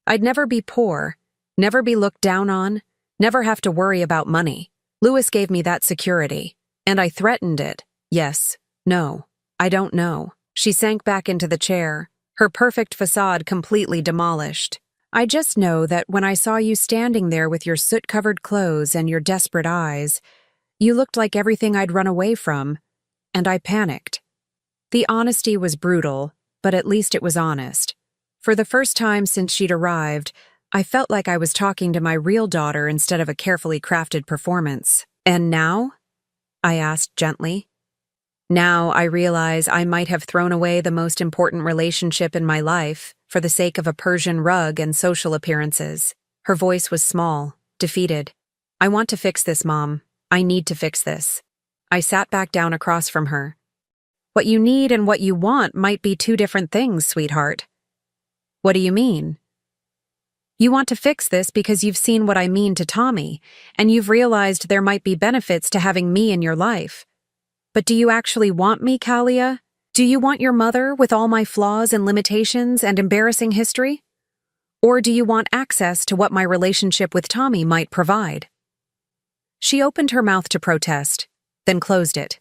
I'd never be poor, never be looked down on, never have to worry about money. Louis gave me that security, and I threatened it. Yes, no, I don't know. She sank back into the chair, her perfect facade completely demolished. I just know that when I saw you standing there with your soot-covered clothes and your desperate eyes, you looked like everything I'd run away from, and I panicked. The honesty was brutal, but at least it was honest. For the first time since she'd arrived, I felt like I was talking to my real daughter instead of a carefully crafted performance. And now? I asked gently. Now I realize I might have thrown away the most important relationship in my life for the sake of a Persian rug and social appearances. Her voice was small, defeated. I want to fix this, Mom. I need to fix this. I sat back down across from her. What you need and what you want might be two different things, sweetheart. What do you mean? You want to fix this because you've seen what I mean to Tommy, and you've realized there might be benefits to having me in your life. But do you actually want me, Kalia? Do you want your mother with all my flaws and limitations and embarrassing history? Or do you want access to what my relationship with Tommy might provide? She opened her mouth to protest, then closed it.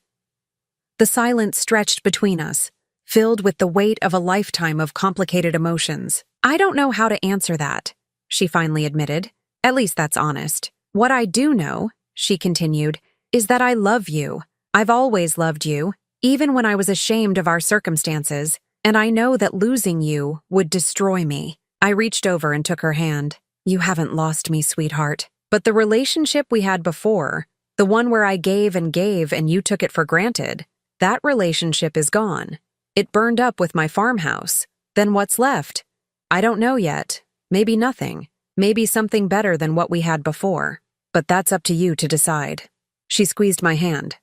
The silence stretched between us, filled with the weight of a lifetime of complicated emotions. I don't know how to answer that, she finally admitted. At least that's honest. What I do know, she continued, is that I love you. I've always loved you, even when I was ashamed of our circumstances, and I know that losing you would destroy me. I reached over and took her hand. You haven't lost me, sweetheart. But the relationship we had before, the one where I gave and you took it for granted, that relationship is gone. It burned up with my farmhouse. Then what's left? I don't know yet. Maybe nothing. Maybe something better than what we had before. But that's up to you to decide. She squeezed my hand.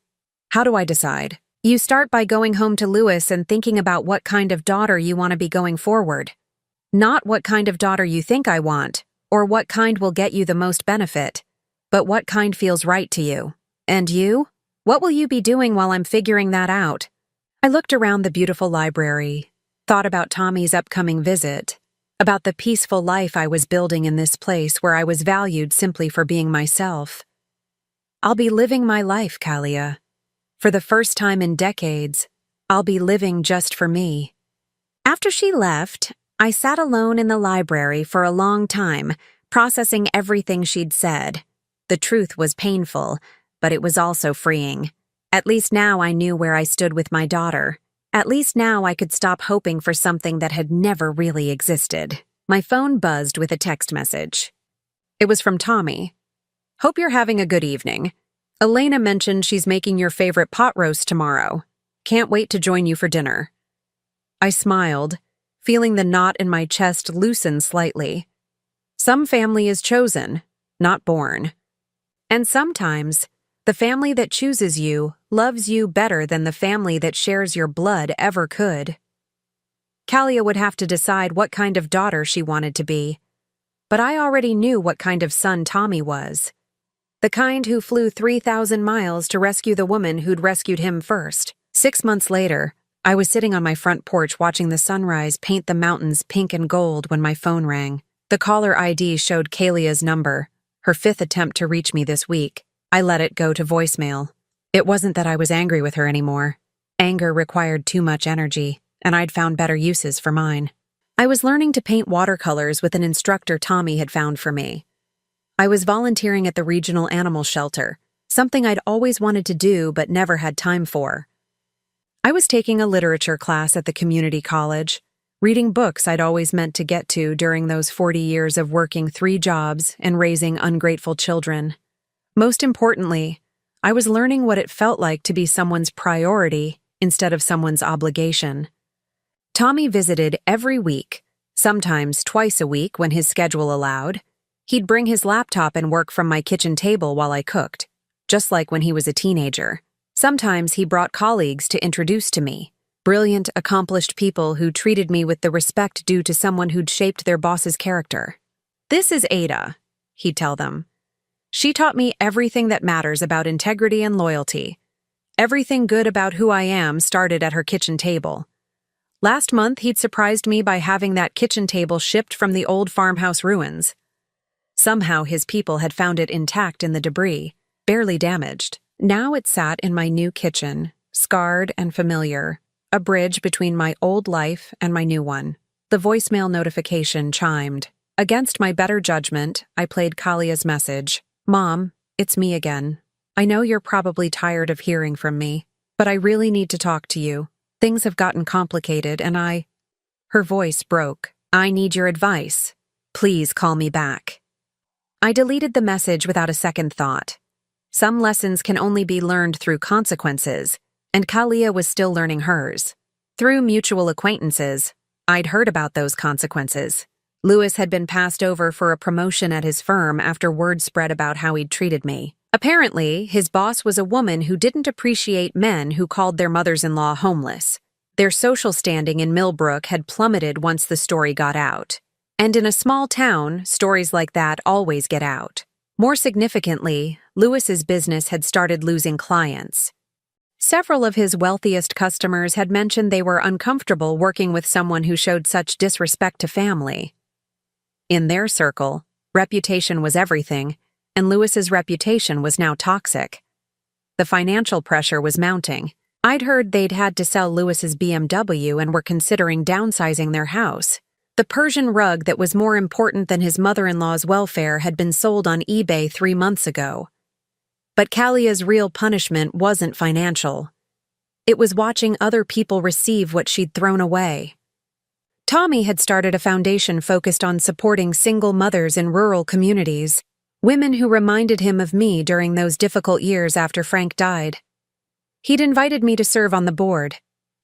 How do I decide? You start by going home to Louis and thinking about what kind of daughter you want to be going forward. Not what kind of daughter you think I want, or what kind will get you the most benefit, but what kind feels right to you. And you? What will you be doing while I'm figuring that out? I looked around the beautiful library, thought about Tommy's upcoming visit, about the peaceful life I was building in this place where I was valued simply for being myself. I'll be living my life, Kalia. For the first time in decades, I'll be living just for me. After she left, I sat alone in the library for a long time, processing everything she'd said. The truth was painful, but it was also freeing. At least now I knew where I stood with my daughter. At least now I could stop hoping for something that had never really existed. My phone buzzed with a text message. It was from Tommy. Hope you're having a good evening. Elena mentioned she's making your favorite pot roast tomorrow. Can't wait to join you for dinner. I smiled, feeling the knot in my chest loosen slightly. Some family is chosen, not born. And sometimes, the family that chooses you loves you better than the family that shares your blood ever could. Kalia would have to decide what kind of daughter she wanted to be. But I already knew what kind of son Tommy was. The kind who flew 3,000 miles to rescue the woman who'd rescued him first. 6 months later, I was sitting on my front porch watching the sunrise paint the mountains pink and gold when my phone rang. The caller ID showed Kalia's number, her 5th attempt to reach me this week. I let it go to voicemail. It wasn't that I was angry with her anymore. Anger required too much energy, and I'd found better uses for mine. I was learning to paint watercolors with an instructor Tommy had found for me. I was volunteering at the regional animal shelter, something I'd always wanted to do but never had time for. I was taking a literature class at the community college, reading books I'd always meant to get to during those 40 years of working 3 jobs and raising ungrateful children. Most importantly, I was learning what it felt like to be someone's priority instead of someone's obligation. Tommy visited every week, sometimes twice a week when his schedule allowed. He'd bring his laptop and work from my kitchen table while I cooked, just like when he was a teenager. Sometimes he brought colleagues to introduce to me, brilliant, accomplished people who treated me with the respect due to someone who'd shaped their boss's character. This is Ada, he'd tell them. She taught me everything that matters about integrity and loyalty. Everything good about who I am started at her kitchen table. Last month, he'd surprised me by having that kitchen table shipped from the old farmhouse ruins. Somehow his people had found it intact in the debris, barely damaged. Now it sat in my new kitchen, scarred and familiar, a bridge between my old life and my new one. The voicemail notification chimed. Against my better judgment, I played Kalia's message. Mom, it's me again. I know you're probably tired of hearing from me, but I really need to talk to you. Things have gotten complicated and Her voice broke. I need your advice. Please call me back. I deleted the message without a second thought. Some lessons can only be learned through consequences, and Kalia was still learning hers. Through mutual acquaintances, I'd heard about those consequences. Louis had been passed over for a promotion at his firm after word spread about how he'd treated me. Apparently, his boss was a woman who didn't appreciate men who called their mothers-in-law homeless. Their social standing in Millbrook had plummeted once the story got out. And in a small town, stories like that always get out. More significantly, Louis's business had started losing clients. Several of his wealthiest customers had mentioned they were uncomfortable working with someone who showed such disrespect to family. In their circle, reputation was everything, and Louis's reputation was now toxic. The financial pressure was mounting. I'd heard they'd had to sell Louis's BMW and were considering downsizing their house. The Persian rug that was more important than his mother-in-law's welfare had been sold on eBay 3 months ago. But Kalia's real punishment wasn't financial. It was watching other people receive what she'd thrown away. Tommy had started a foundation focused on supporting single mothers in rural communities, women who reminded him of me during those difficult years after Frank died. He'd invited me to serve on the board,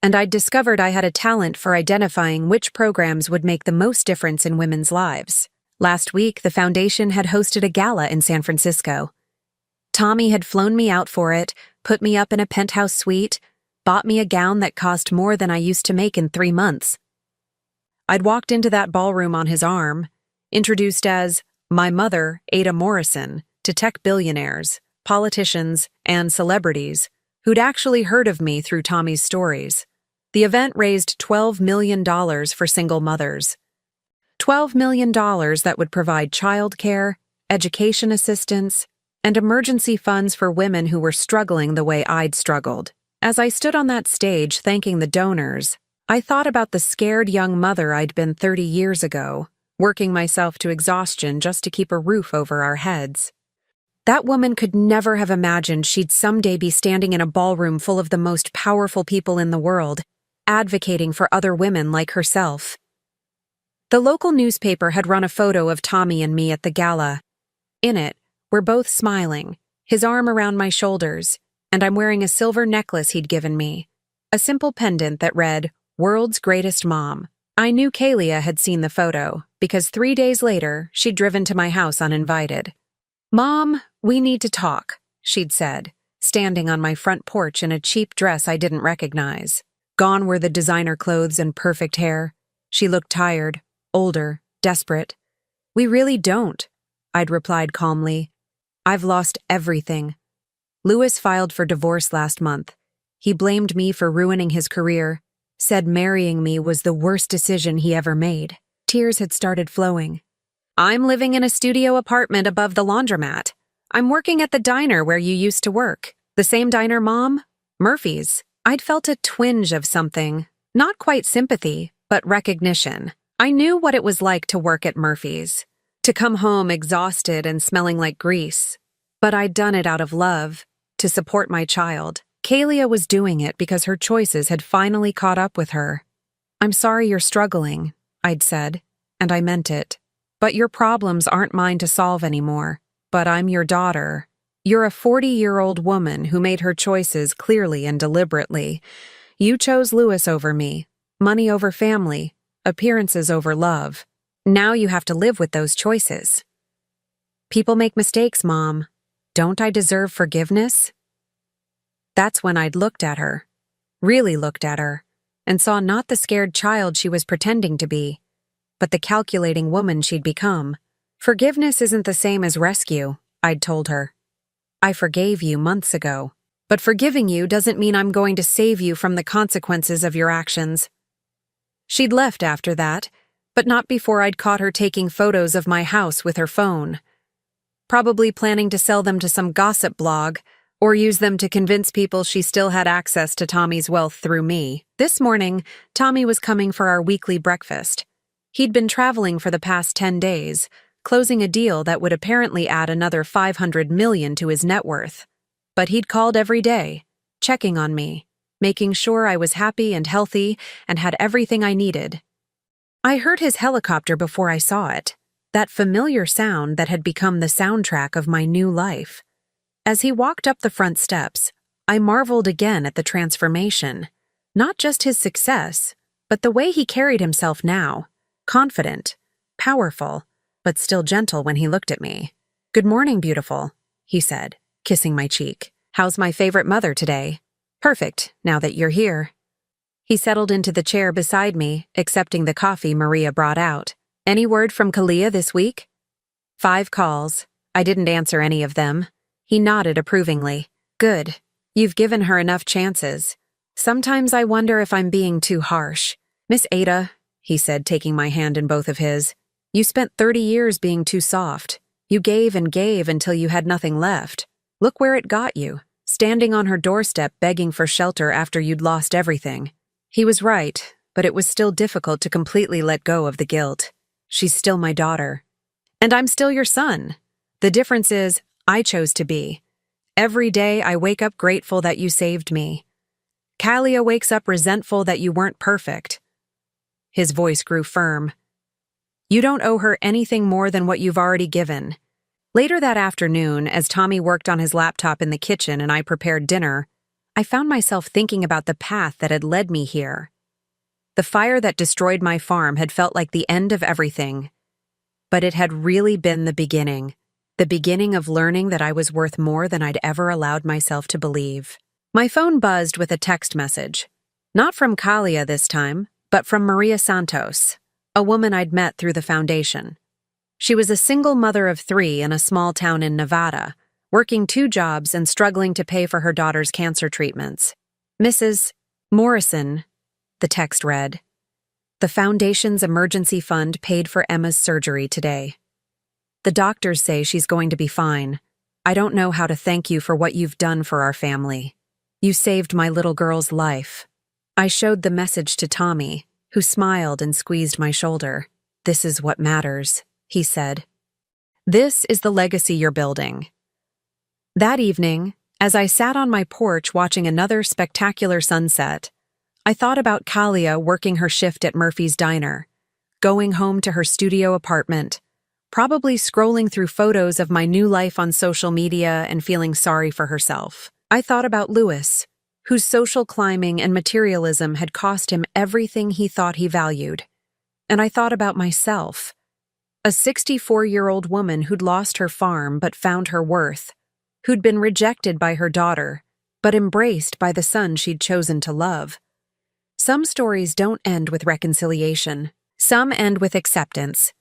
and I'd discovered I had a talent for identifying which programs would make the most difference in women's lives. Last week, the foundation had hosted a gala in San Francisco. Tommy had flown me out for it, put me up in a penthouse suite, bought me a gown that cost more than I used to make in 3 months. I'd walked into that ballroom on his arm, introduced as my mother, Ada Morrison, to tech billionaires, politicians, and celebrities who'd actually heard of me through Tommy's stories. The event raised $12 million for single mothers. $12 million that would provide childcare, education assistance, and emergency funds for women who were struggling the way I'd struggled. As I stood on that stage thanking the donors, I thought about the scared young mother I'd been 30 years ago, working myself to exhaustion just to keep a roof over our heads. That woman could never have imagined she'd someday be standing in a ballroom full of the most powerful people in the world, advocating for other women like herself. The local newspaper had run a photo of Tommy and me at the gala. In it, we're both smiling, his arm around my shoulders, and I'm wearing a silver necklace he'd given me, a simple pendant that read, World's Greatest Mom. I knew Kalia had seen the photo, because 3 days later, she'd driven to my house uninvited. Mom, we need to talk, she'd said, standing on my front porch in a cheap dress I didn't recognize. Gone were the designer clothes and perfect hair. She looked tired, older, desperate. We really don't, I'd replied calmly. I've lost everything. Louis filed for divorce last month. He blamed me for ruining his career, said marrying me was the worst decision he ever made. Tears had started flowing. I'm living in a studio apartment above the laundromat. I'm working at the diner where you used to work. The same diner, Mom? Murphy's. I'd felt a twinge of something. Not quite sympathy, but recognition. I knew what it was like to work at Murphy's. To come home exhausted and smelling like grease. But I'd done it out of love, to support my child. Kalia was doing it because her choices had finally caught up with her. I'm sorry you're struggling, I'd said, and I meant it. But your problems aren't mine to solve anymore. But I'm your daughter. You're a 40-year-old woman who made her choices clearly and deliberately. You chose Louis over me, money over family, appearances over love. Now you have to live with those choices. People make mistakes, Mom. Don't I deserve forgiveness? That's when I'd looked at her, really looked at her, and saw not the scared child she was pretending to be, but the calculating woman she'd become. Forgiveness isn't the same as rescue, I'd told her. I forgave you months ago, but forgiving you doesn't mean I'm going to save you from the consequences of your actions. She'd left after that, but not before I'd caught her taking photos of my house with her phone. Probably planning to sell them to some gossip blog, or use them to convince people she still had access to Tommy's wealth through me. This morning, Tommy was coming for our weekly breakfast. He'd been traveling for the past 10 days, closing a deal that would apparently add another $500 million to his net worth. But he'd called every day, checking on me, making sure I was happy and healthy and had everything I needed. I heard his helicopter before I saw it, that familiar sound that had become the soundtrack of my new life. As he walked up the front steps, I marveled again at the transformation. Not just his success, but the way he carried himself now. Confident, powerful, but still gentle when he looked at me. "Good morning, beautiful," he said, kissing my cheek. "How's my favorite mother today?" "Perfect, now that you're here." He settled into the chair beside me, accepting the coffee Maria brought out. "Any word from Kalia this week?" 5 calls. I didn't answer any of them. He nodded approvingly. "Good. You've given her enough chances. Sometimes I wonder if I'm being too harsh." "Miss Ada," he said, taking my hand in both of his, "you spent 30 years being too soft. You gave and gave until you had nothing left. Look where it got you, standing on her doorstep begging for shelter after you'd lost everything." He was right, but it was still difficult to completely let go of the guilt. She's still my daughter. And I'm still your son. The difference is, I chose to be. Every day I wake up grateful that you saved me. Kalia wakes up resentful that you weren't perfect. His voice grew firm. "You don't owe her anything more than what you've already given." Later that afternoon, as Tommy worked on his laptop in the kitchen and I prepared dinner, I found myself thinking about the path that had led me here. The fire that destroyed my farm had felt like the end of everything, but it had really been the beginning of learning that I was worth more than I'd ever allowed myself to believe. My phone buzzed with a text message. Not from Kalia this time, but from Maria Santos, a woman I'd met through the foundation. She was a single mother of 3 in a small town in Nevada, working 2 jobs and struggling to pay for her daughter's cancer treatments. "Mrs. Morrison," the text read, "the foundation's emergency fund paid for Emma's surgery today. The doctors say she's going to be fine. I don't know how to thank you for what you've done for our family. You saved my little girl's life." I showed the message to Tommy, who smiled and squeezed my shoulder. "This is what matters," he said. "This is the legacy you're building." That evening, as I sat on my porch watching another spectacular sunset, I thought about Kalia working her shift at Murphy's Diner, going home to her studio apartment, probably scrolling through photos of my new life on social media and feeling sorry for herself. I thought about Louis, whose social climbing and materialism had cost him everything he thought he valued. And I thought about myself, a 64-year-old woman who'd lost her farm but found her worth, who'd been rejected by her daughter, but embraced by the son she'd chosen to love. Some stories don't end with reconciliation. Some end with acceptance.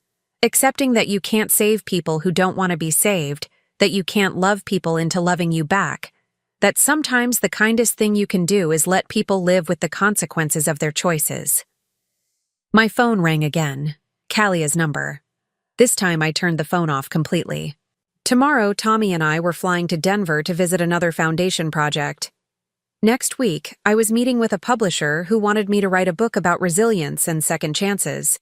Accepting that you can't save people who don't want to be saved, that you can't love people into loving you back, that sometimes the kindest thing you can do is let people live with the consequences of their choices. My phone rang again, Kalia's number. This time I turned the phone off completely. Tomorrow, Tommy and I were flying to Denver to visit another foundation project. Next week, I was meeting with a publisher who wanted me to write a book about resilience and second chances.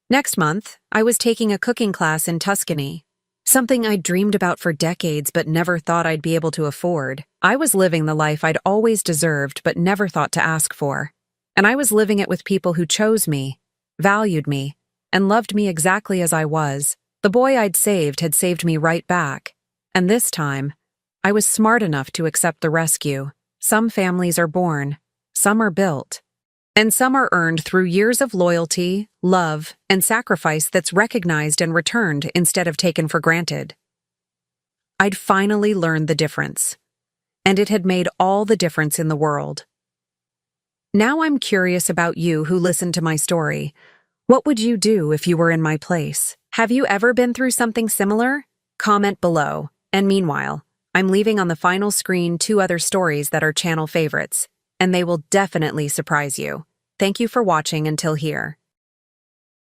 Next month, I was taking a cooking class in Tuscany, something I'd dreamed about for decades but never thought I'd be able to afford. I was living the life I'd always deserved but never thought to ask for. And I was living it with people who chose me, valued me, and loved me exactly as I was. The boy I'd saved had saved me right back. And this time, I was smart enough to accept the rescue. Some families are born, some are built, and some are earned through years of loyalty, love, and sacrifice that's recognized and returned instead of taken for granted. I'd finally learned the difference, and it had made all the difference in the world. Now I'm curious about you who listened to my story. What would you do if you were in my place? Have you ever been through something similar? Comment below. And meanwhile, I'm leaving on the final screen 2 other stories that are channel favorites, and they will definitely surprise you. Thank you for watching until here.